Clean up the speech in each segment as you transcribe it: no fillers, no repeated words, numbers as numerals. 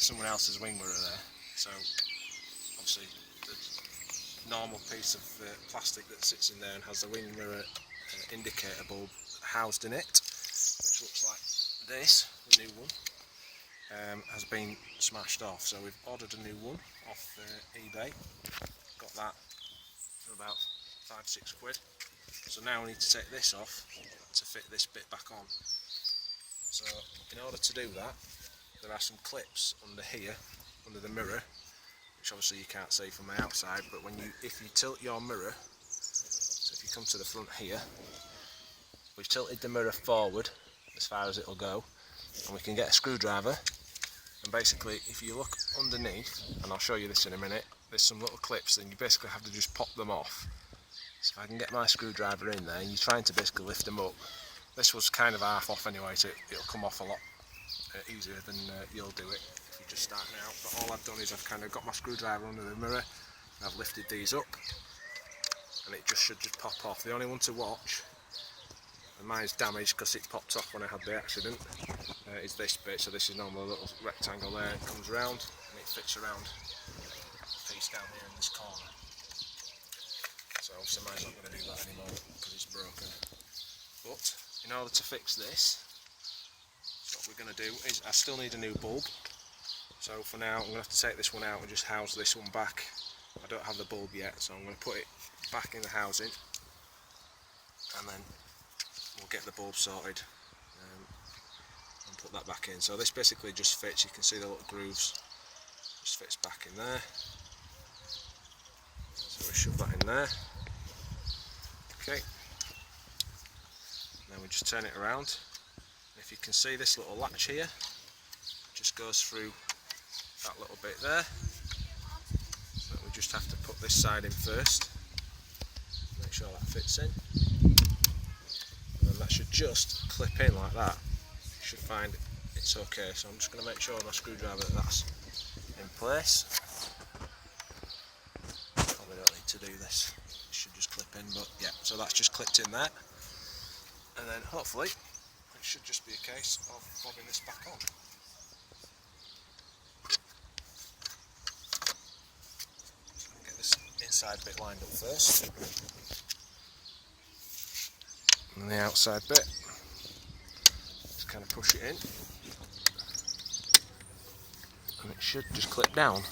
someone else's wing mirror there. So obviously the normal piece of plastic that sits in there and has the wing mirror indicator bulb housed in it, which looks like this, the new one, has been smashed off. So we've ordered a new one off eBay, got that for about £5-6 quid. So now we need to take this off to fit this bit back on. So in order to do that, there are some clips under here, under the mirror, which obviously you can't see from the outside, but if you tilt your mirror, so if you come to the front here, we've tilted the mirror forward as far as it'll go, and we can get a screwdriver, and basically if you look underneath, and I'll show you this in a minute, there's some little clips, and you basically have to just pop them off. So if I can get my screwdriver in there, and you're trying to basically lift them up. This was kind of half off anyway, so it'll come off a lot easier than you'll do it if you're just starting out. But all I've done is I've kind of got my screwdriver under the mirror, and I've lifted these up, and it just should just pop off. The only one to watch, and mine's damaged because it popped off when I had the accident, is this bit. So this is normally a little rectangle there, it comes around and it fits around the piece down here in this corner. So obviously mine's not going to do that anymore because it's broken. But in order to fix this, what we're going to do is, I still need a new bulb. So for now I'm going to have to take this one out and just house this one back. I don't have the bulb yet, so I'm going to put it back in the housing, and then we'll get the bulb sorted and put that back in. So this basically just fits, you can see the little grooves, just fits back in there. So we shove that in there. Okay. Then we just turn it around. If you can see this little latch here, just goes through that little bit there. So we just have to put this side in first, make sure that fits in, and then that should just clip in like that. You should find it's okay. So I'm just going to make sure with my screwdriver that that's in place. Probably don't need to do this, it should just clip in, but yeah, so that's just clipped in there, and then hopefully it should just be a case of bobbing this back on. So I'll get this inside bit lined up first, and the outside bit, just kind of push it in, and it should just clip down.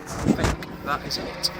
I think that is it.